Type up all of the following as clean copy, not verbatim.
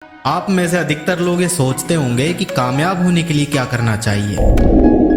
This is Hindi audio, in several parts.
आप में से अधिकतर लोग ये सोचते होंगे कि कामयाब होने के लिए क्या करना चाहिए।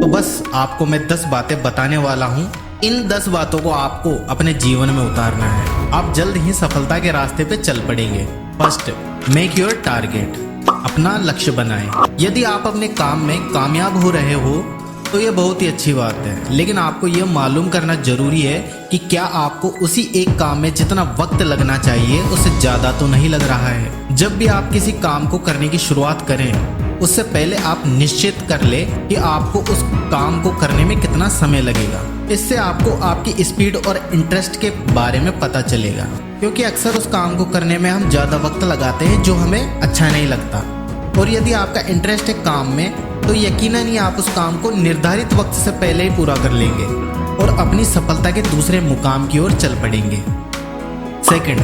तो बस आपको मैं 10 बातें बताने वाला हूँ। इन 10 बातों को आपको अपने जीवन में उतारना है। आप जल्द ही सफलता के रास्ते पे चल पड़ेंगे। First, make your target. अपना लक्ष्य बनाएं। यदि आप अपने काम में कामयाब हो रहे हो तो ये बहुत ही अच्छी बात है, लेकिन आपको ये मालूम करना जरूरी है कि क्या आपको उसी एक काम में जितना वक्त लगना चाहिए उससे ज्यादा तो नहीं लग रहा है। जब भी आप किसी काम को करने की शुरुआत करें उससे पहले आप निश्चित कर ले कि आपको उस काम को करने में कितना समय लगेगा। इससे आपको आपकी स्पीड और इंटरेस्ट के बारे में पता चलेगा, क्योंकि अक्सर उस काम को करने में हम ज्यादा वक्त लगाते हैं जो हमें अच्छा नहीं लगता। और यदि आपका इंटरेस्ट है काम में तो यकीनन ही आप उस काम को निर्धारित वक्त से पहले ही पूरा कर लेंगे और अपनी सफलता के दूसरे मुकाम की ओर चल पड़ेंगे। Second,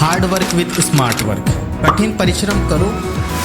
hard work with smart work. कठिन परिश्रम करो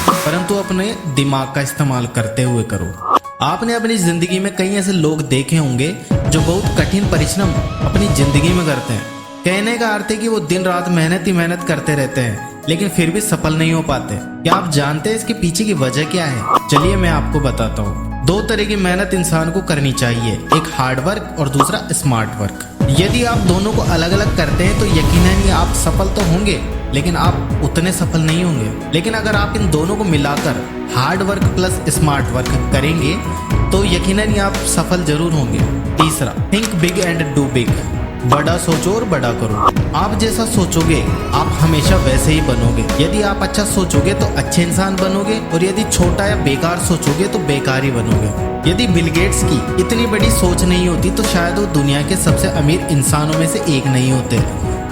परंतु अपने दिमाग का इस्तेमाल करते हुए करो। आपने अपनी जिंदगी में कई ऐसे लोग देखे होंगे जो बहुत कठिन परिश्रम अपनी जिंदगी में करते हैं। कहने का अर्थ है कि वो दिन रात मेहनत ही मेहनत करते रहते हैं लेकिन फिर भी सफल नहीं हो पाते। क्या आप जानते हैं इसके पीछे की वजह क्या है? चलिए मैं आपको बताता हूँ। 2 तरह की मेहनत इंसान को करनी चाहिए, एक हार्ड वर्क और दूसरा स्मार्ट वर्क। यदि आप दोनों को अलग अलग करते हैं तो यकीनन ही आप सफल तो होंगे लेकिन आप उतने सफल नहीं होंगे। लेकिन अगर आप इन दोनों को मिलाकर hard work plus smart work करेंगे तो यकीनन ही आप सफल जरूर होंगे। तीसरा, think big and do big. बड़ा सोचो और बड़ा करो। आप जैसा सोचोगे आप हमेशा वैसे ही बनोगे। यदि आप अच्छा सोचोगे तो अच्छे इंसान बनोगे और यदि छोटा या बेकार सोचोगे तो बेकार ही बनोगे। यदि बिल गेट्स की इतनी बड़ी सोच नहीं होती तो शायद वो दुनिया के सबसे अमीर इंसानों में से एक नहीं होते।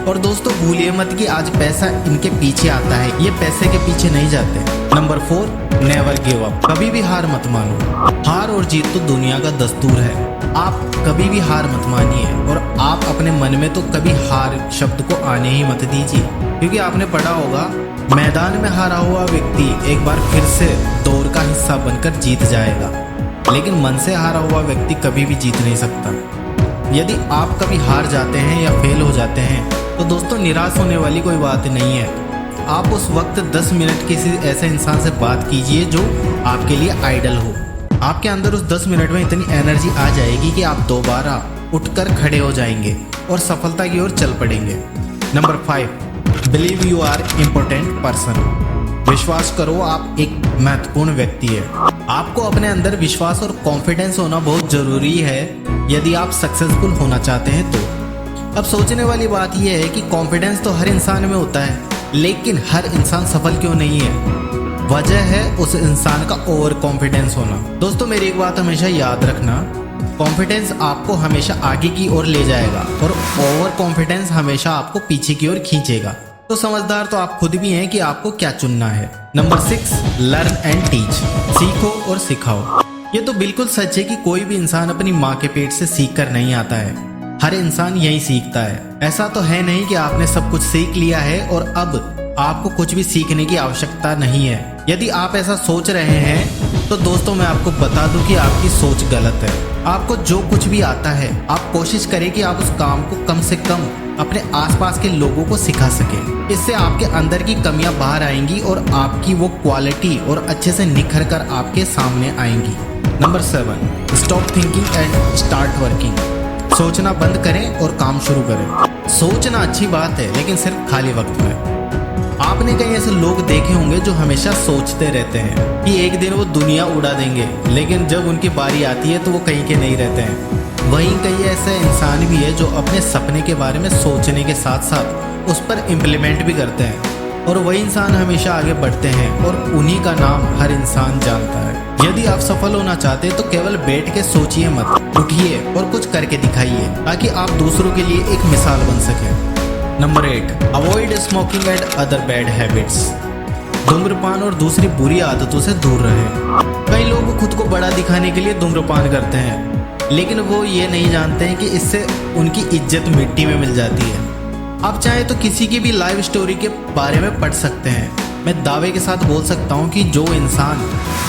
और दोस्तों भूलिए मत कि आज पैसा इनके पीछे आता है, ये पैसे के पीछे नहीं जाते। Number 4, never give up. कभी भी हार मत मानो। हार और जीत तो दुनिया का दस्तूर है। आप कभी भी हार मत मानिए और आप अपने मन में तो कभी हार शब्द को आने ही मत दीजिए, क्योंकि आपने पढ़ा होगा मैदान में हारा हुआ व्यक्ति एक बार फिर से दौड़ का हिस्सा बनकर जीत जाएगा, लेकिन मन से हारा हुआ व्यक्ति कभी भी जीत नहीं सकता। यदि आप कभी हार जाते हैं या फेल हो जाते हैं तो दोस्तों निराश होने वाली कोई बात नहीं है। आप उस वक्त 10 मिनट किसी ऐसे इंसान से बात कीजिए जो आपके लिए आइडल हो। आपके अंदर उस 10 मिनट में इतनी एनर्जी आ जाएगी कि आप दोबारा उठकर खड़े हो जाएंगे और सफलता की ओर चल पड़ेंगे। Number 5, believe you are important person. विश्वास करो आप एक महत्वपूर्ण व्यक्ति है। आपको अपने अंदर विश्वास और कॉन्फिडेंस होना बहुत जरूरी है यदि आप सक्सेसफुल होना चाहते हैं तो। अब सोचने वाली बात यह है कि कॉन्फिडेंस तो हर इंसान में होता है, लेकिन हर इंसान सफल क्यों नहीं है? वजह है उस इंसान का ओवर कॉन्फिडेंस होना। दोस्तों मेरी एक बात हमेशा याद रखना, कॉन्फिडेंस आपको हमेशा आगे की ओर ले जाएगा और ओवर कॉन्फिडेंस हमेशा आपको पीछे की ओर खींचेगा। तो समझदार तो आप खुद भी हैं कि आपको क्या चुनना है। Number 6, learn and teach. सीखो और सिखाओ। ये तो बिल्कुल सच है कि कोई भी इंसान अपनी माँ के पेट से सीख कर नहीं आता है। हर इंसान यही सीखता है। ऐसा तो है नहीं कि आपने सब कुछ सीख लिया है और अब आपको कुछ भी सीखने की आवश्यकता नहीं है। यदि आप ऐसा सोच रहे हैं तो दोस्तों मैं आपको बता दूं कि आपकी सोच गलत है। आपको जो कुछ भी आता है आप कोशिश करें कि आप उस काम को कम से कम अपने आसपास के लोगों को सिखा सकें। इससे आपके अंदर की कमियां बाहर आएंगी और आपकी वो क्वालिटी और अच्छे से निखर कर आपके सामने आएंगी। Number 7, stop thinking and start working. सोचना बंद करें और काम शुरू करें। सोचना अच्छी बात है लेकिन सिर्फ खाली वक्त में। आपने कई ऐसे लोग देखे होंगे जो हमेशा सोचते रहते हैं कि एक दिन वो दुनिया उड़ा देंगे, लेकिन जब उनकी बारी आती है तो वो कहीं के नहीं रहते हैं। वहीं कई ऐसे इंसान भी है जो अपने सपने के बारे में सोचने के साथ साथ उस पर इम्प्लीमेंट भी करते हैं और वही इंसान हमेशा आगे बढ़ते हैं और उन्हीं का नाम हर इंसान जानता है। यदि आप सफल होना चाहते हैं तो केवल बैठ के सोचिए मत, उठिए और कुछ करके दिखाइए ताकि आप दूसरों के लिए एक मिसाल बन सके। Number 8, avoid smoking and other bad habits. धूम्रपान और दूसरी बुरी आदतों से दूर रहें। कई लोग खुद को बड़ा दिखाने के लिए धूम्रपान करते हैं, लेकिन वो ये नहीं जानते हैं कि इससे उनकी इज्जत मिट्टी में मिल जाती है। आप चाहे तो किसी की भी लाइव स्टोरी के बारे में पढ़ सकते हैं। मैं दावे के साथ बोल सकता हूँ कि जो इंसान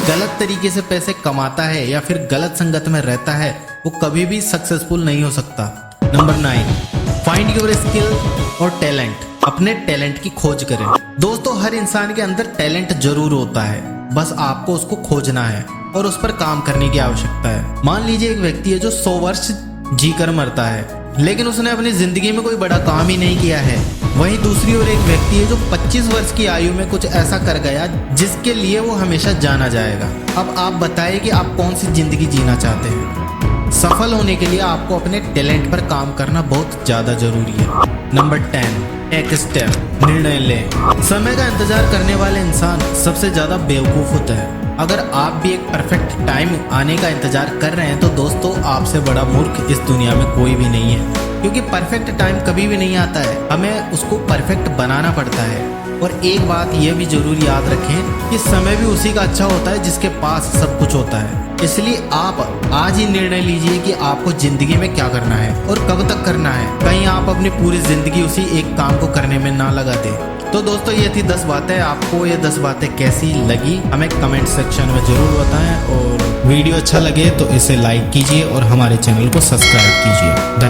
गलत तरीके से पैसे कमाता है या फिर गलत संगत में रहता है वो कभी भी सक्सेसफुल नहीं हो सकता। नंबर 9, फाइंड योर स्किल और टैलेंट। अपने टैलेंट की खोज करें। दोस्तों, हर इंसान के अंदर टैलेंट जरूर होता है, बस आपको उसको खोजना है और उस पर काम करने की आवश्यकता है। मान लीजिए एक व्यक्ति है जो 100 वर्ष जीकर मरता है, लेकिन उसने अपनी जिंदगी में कोई बड़ा काम ही नहीं किया है। वहीं दूसरी ओर एक व्यक्ति है जो 25 वर्ष की आयु में कुछ ऐसा कर गया जिसके लिए वो हमेशा जाना जाएगा। अब आप बताइए कि आप कौन सी जिंदगी जीना चाहते हैं। सफल होने के लिए आपको अपने टैलेंट पर काम करना बहुत ज्यादा जरूरी है। नंबर 10, टेक स्टेप, निर्णय लें। समय का इंतजार करने वाले इंसान सबसे ज्यादा बेवकूफ होता है। अगर आप भी एक परफेक्ट टाइम आने का इंतजार कर रहे हैं तो दोस्तों, आपसे बड़ा मूर्ख इस दुनिया में कोई भी नहीं है, क्योंकि परफेक्ट टाइम कभी भी नहीं आता है, हमें उसको परफेक्ट बनाना पड़ता है। और एक बात यह भी जरूर याद रखें कि समय भी उसी का अच्छा होता है जिसके पास सब कुछ होता है। इसलिए आप आज ही निर्णय लीजिए कि आपको जिंदगी में क्या करना है और कब तक करना है। कहीं आप अपनी पूरी जिंदगी उसी एक काम को करने में ना लगा दें। तो दोस्तों, ये थी 10 बातें। आपको ये 10 बातें कैसी लगी हमें कमेंट सेक्शन में जरूर बताएं, और वीडियो अच्छा लगे तो इसे लाइक कीजिए और हमारे चैनल को सब्सक्राइब कीजिए।